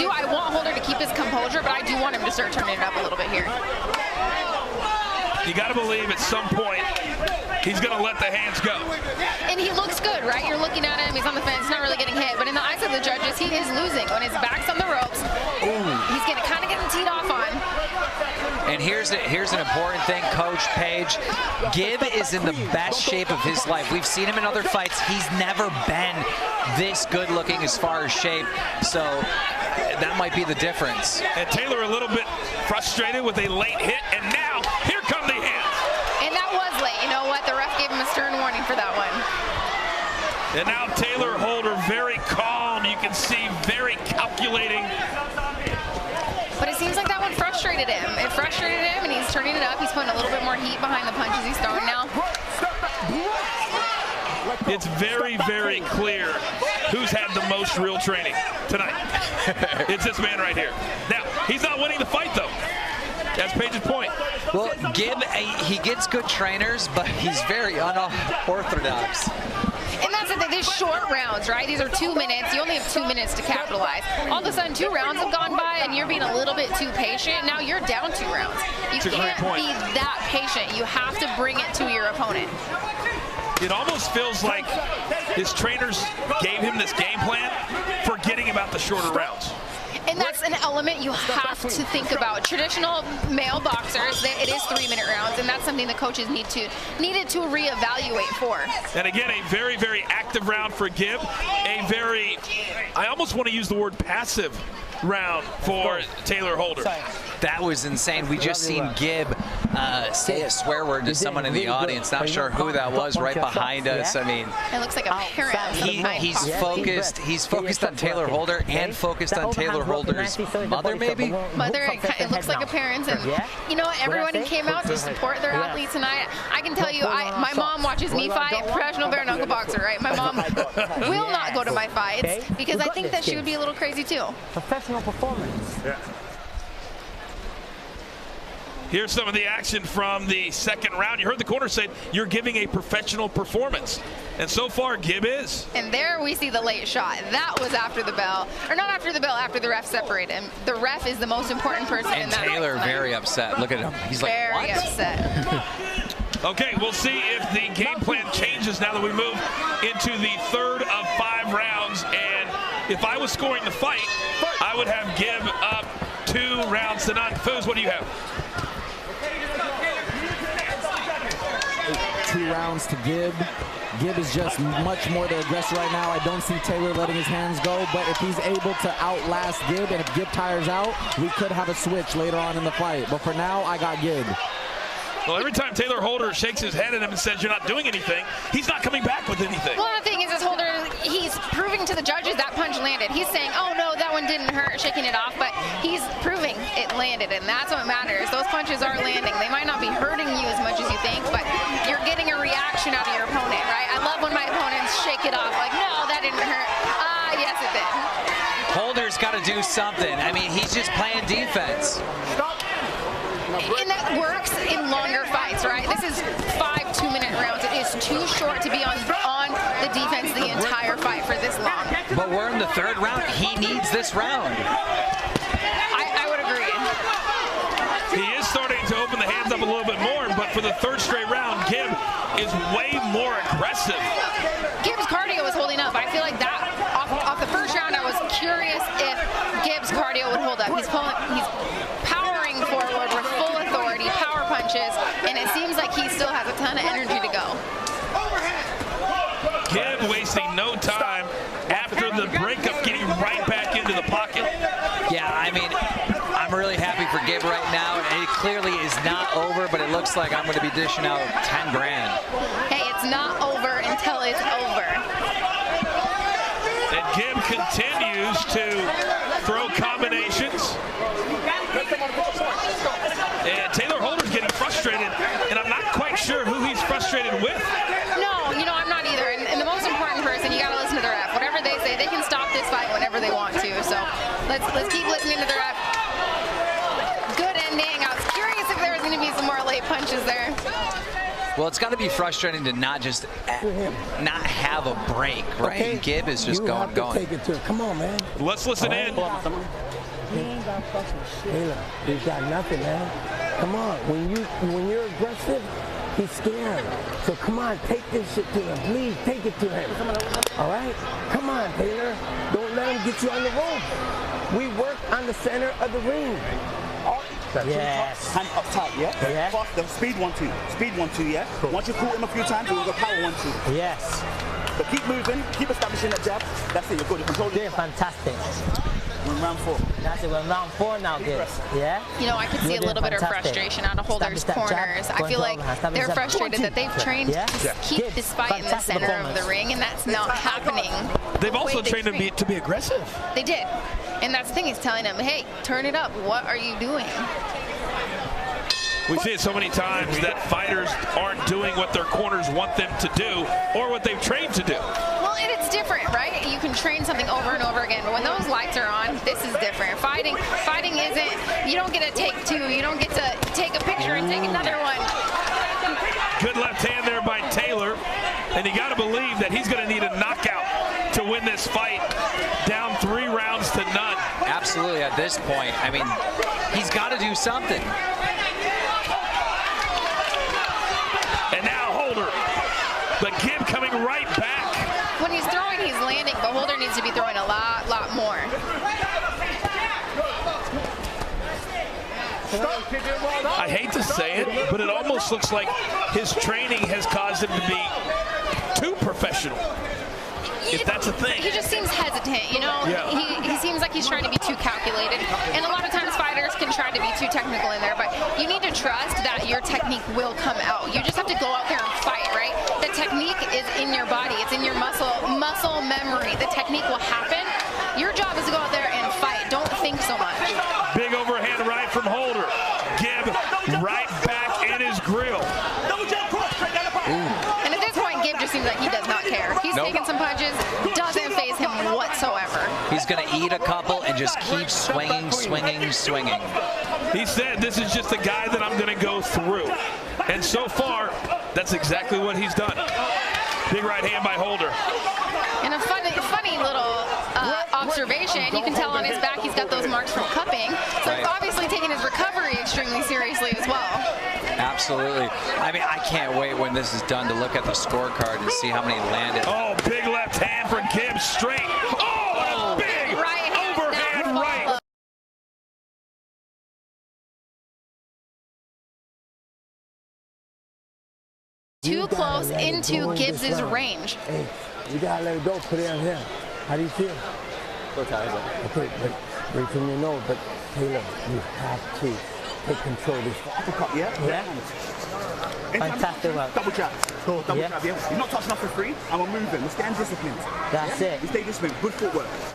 I want Holder to keep his composure, but I do want him to start turning it up a little bit here. You got to believe at some point he's going to let the hands go. And he looks good, right? You're looking at him, he's on the fence, not really getting hit. But in the eyes of the judges, he is losing. When his back's on the ropes, he's kind of getting teed off on. And here's an important thing, Coach Page. Gib is in the best shape of his life. We've seen him in other fights. He's never been this good looking as far as shape. So that might be the difference. And Tayler a little bit frustrated with a late hit, and now here come the hands. And that was late. You know what? The ref gave him a stern warning for that one. And now Tayler Holder very calm. You can see very calculating. But it seems like that one frustrated him. It frustrated him, and he's turning it up. He's putting a little bit more heat behind the punches he's throwing now. It's very, very clear who's had the most real training tonight. It's this man right here. Now, he's not winning the fight, though. That's Page's point. Well, Gib, he gets good trainers, but he's very unorthodox. And that's the thing, these short rounds, right? These are 2 minutes. You only have 2 minutes to capitalize. All of a sudden, 2 rounds have gone by, and you're being a little bit too patient. Now you're down 2 rounds. You can't be that patient. You have to bring it to your opponent. It almost feels like his trainers gave him this game plan, forgetting about the shorter rounds. And that's an element you have to think about. Traditional male boxers, it is 3-minute rounds, and that's something the coaches needed to reevaluate for. And again, a very, very active round for Gib. A very, I almost want to use the word passive round for Tayler Holder. That was insane. We just seen Gib say a swear word to someone in the audience. Not sure who that was right behind us. I mean, it looks like a parent. He's focused. He's focused on Tayler Holder and focused on Tayler Holder's mother, maybe. Mother. It looks like a parent, and you know what? Everyone who came out to support their athlete tonight. I can tell you, my mom watches me fight, professional bare knuckle boxer, right? My mom will not go to my fights because I think that she would be a little crazy too. Professional performance. Yeah. Here's some of the action from the second round. You heard the corner say you're giving a professional performance. And so far, Gib is. And there we see the late shot. That was after the bell. Or not after the bell, after the ref separated him. The ref is the most important person in that. And Tayler very upset. Look at him. He's like, what? Very upset. Okay, we'll see if the game plan changes now that we move into the third of 5 rounds. And if I was scoring the fight, I would have Gib up 2 rounds to none. Foos, what do you have? 2 rounds to Gib. Gib is just much more the aggressor right now. I don't see Tayler letting his hands go, but if he's able to outlast Gib, and if Gib tires out, we could have a switch later on in the fight. But for now, I got Gib. Well, every time Tayler Holder shakes his head at him and says you're not doing anything, he's not coming back with anything. Well, the thing is Holder, he's proving to the judges that punch landed. He's saying, oh no, that one didn't hurt, shaking it off, but he's proving it landed, and that's what matters. Those punches are landing. They might not be hurting you as much as you think, but you're getting a reaction out of your opponent, right? I love when my opponents shake it off, like, no, that didn't hurt. Yes, it did. Holder's got to do something. I mean, he's just playing defense. And that works in longer fights, right? This is 5 2-minute rounds. It is too short to be on the defense the entire fight for this long. But we're in the 3rd round. He needs this round. I would agree. He is starting to open the hands up a little bit more, but for the 3rd straight round, Gib is way more aggressive. Gib's cardio was holding up. I feel like that off the 1st round, I was curious if Gib's cardio would hold up. He's powering forward with full authority, power punches, and it seems like he still has a ton of energy to go. Gib wasting no time after the breakup, getting right back into the pocket. Yeah, I mean, I'm really happy for Gib right now. It clearly is not over, but it looks like I'm going to be dishing out 10 grand. Hey, it's not over until it's over. And Gib continues to throw combinations. And Tayler Holder's getting frustrated, and I'm not quite sure who he's frustrated with. No, you know, I'm not either. And the most important person, you got to listen to the ref. Whatever they say, they can stop this fight whenever they want to. So let's keep listening to the ref. Good ending. I was curious if there was going to be some more late punches there. Well, it's got to be frustrating to not have a break, right? Okay. Gib is just going. Take it to it. Come on, man. Let's listen in. He ain't got fucking shit. Tayler, he's got nothing, man. Come on, when you're aggressive, he's scared. So come on, take this shit to him. Please take it to him. All right? Come on, Tayler. Don't let him get you on the rope. We work on the center of the ring. Yes. Hand up tight, yeah? Yeah. Faster. Speed 1-2. Speed 1-2, yeah? Cool. Once you caught him a few times, we'll go power 1-2. Yes. But keep moving, keep establishing that jab. That's it, you're good. You control it. Doing fantastic. We're in round 4. That's it. We're in round 4 now, Gibbs. Yeah? You know, I could see a little bit of frustration out of Holder's corners. I feel like they're frustrated that they've trained to just keep this fight in the center of the ring, and that's not happening. They've also trained him to be aggressive. They did. And that's the thing, he's telling him, hey, turn it up. What are you doing? We see it so many times that fighters aren't doing what their corners want them to do or what they've trained to do. Well, and it's different, right? You can train something over and over again, but when those lights are on, this is different. Fighting isn't, you don't get to take 2, you don't get to take a picture and take another one. Good left hand there by Tayler, and you got to believe that he's going to need a knockout to win this fight, down 3 rounds to none. Absolutely, at this point, I mean, he's got to do something. And now Holder, but Gibb coming right back. When he's throwing, he's landing, but Holder needs to be throwing a lot more. I hate to say it, but it almost looks like his training has caused him to be too professional, if that's a thing. He just seems hesitant, you know? Yeah. He seems like he's trying to be too calculated. And a lot of times fighters can try to be too technical in there, but you need to trust that your technique will come out. You just have to go out there and fight, right? The technique is in your body. It's in your muscle memory. The technique will happen. Your job is to go out there and fight. Don't think so much. Big overhand right from Holder. Gibb right back in his grill. And at this point, Gibb just seems like he does not care. He's taking some punches, doesn't faze him whatsoever. He's going to eat a couple and just keep swinging. He said, this is just a guy that I'm going to go through. And so far, that's exactly what he's done. Big right hand by Holder. And a funny little observation, you can tell on his back he's got those marks from cupping. So he's obviously taking his recovery extremely seriously as well. Absolutely. I mean, I can't wait when this is done to look at the scorecard and see how many landed. Oh, big left hand for Gibb straight. Oh, big right overhand right. Too close into Gibbs's range. Hey, you gotta let it go. Put it on him. How do you feel? Okay, but right from your nose. But Tayler, you have to take control of this. Uppercut, yeah? Yeah. Fantastic work. Double jab. Cool. Double Yeah. jab, yeah? You're not touching us for free, and we're moving. We're staying disciplined. That's it. We stay disciplined. Good footwork.